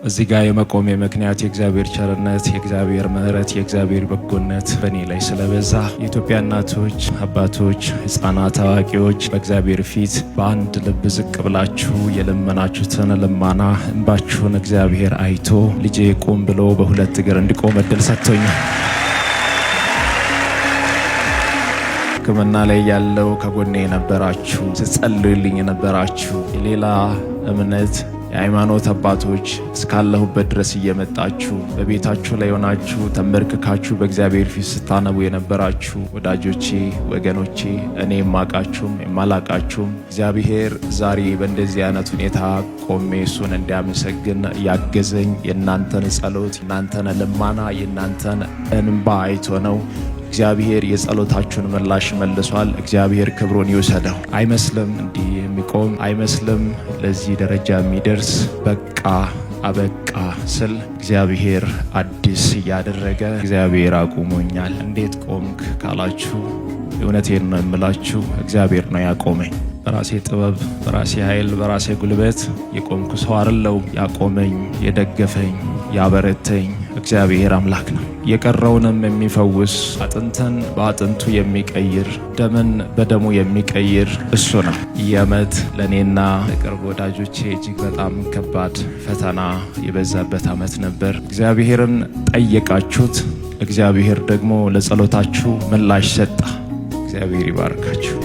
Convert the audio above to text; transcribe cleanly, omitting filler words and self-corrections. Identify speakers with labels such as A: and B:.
A: እዚህ ጋር የመቆሜ ምክንያት የእግዚአብሔር ቸርነት፣ የእግዚአብሔር ምሕረት፣ የእግዚአብሔር በጎነት በእኔ ላይ ስለበዛ የኢትዮጵያ እናቶች፣ አባቶች፣ ሕፃናት፣ አዋቂዎች በእግዚአብሔር ፊት በአንድ ልብ ዝቅ ብላችሁ የለመናችሁትን ልመና እንባችሁን እግዚአብሔር አይቶ ልጄ ቁም ብሎ በሁለት እግር እንዲቆም እድል ሰጥቶኛል። ሕክምና ላይ ያለው ከጎኔ የነበራችሁ ስትጸልዩልኝ የነበራችሁ የሌላ እምነት የሃይማኖት አባቶች እስካለሁበት ድረስ እየመጣችሁ በቤታችሁ ላይ ሆናችሁ ተንበርክካችሁ በእግዚአብሔር ፊት ስታነቡ የነበራችሁ ወዳጆቼ፣ ወገኖቼ እኔ የማቃችሁም የማላቃችሁም እግዚአብሔር ዛሬ በእንደዚህ አይነት ሁኔታ ቆሜ እሱን እንዲያመሰግን ያገዘኝ የእናንተን ጸሎት፣ የእናንተን ልመና፣ የእናንተን እንባ አይቶ ነው። እግዚአብሔር የጸሎታችሁን ምላሽ መልሷል። እግዚአብሔር ክብሩን ይውሰደው። አይመስልም እንዲህ የሚቆም አይመስልም ለዚህ ደረጃ የሚደርስ በቃ አበቃ ስል እግዚአብሔር አዲስ እያደረገ እግዚአብሔር አቁሞኛል። እንዴት ቆምክ ካላችሁ እውነቴን ነው የምላችሁ፣ እግዚአብሔር ነው ያቆመኝ። በራሴ ጥበብ፣ በራሴ ኃይል፣ በራሴ ጉልበት የቆምኩ ሰው አይደለሁም። ያቆመኝ፣ የደገፈኝ፣ ያበረተኝ እግዚአብሔር አምላክ ነው። የቀረውንም የሚፈውስ አጥንትን በአጥንቱ የሚቀይር ደምን በደሙ የሚቀይር እሱ ነው። ይህ ዓመት ለእኔና ለቅርብ ወዳጆቼ እጅግ በጣም ከባድ ፈተና የበዛበት ዓመት ነበር። እግዚአብሔርን ጠየቃችሁት፣ እግዚአብሔር ደግሞ ለጸሎታችሁ ምላሽ ሰጣ። እግዚአብሔር ይባርካችሁ።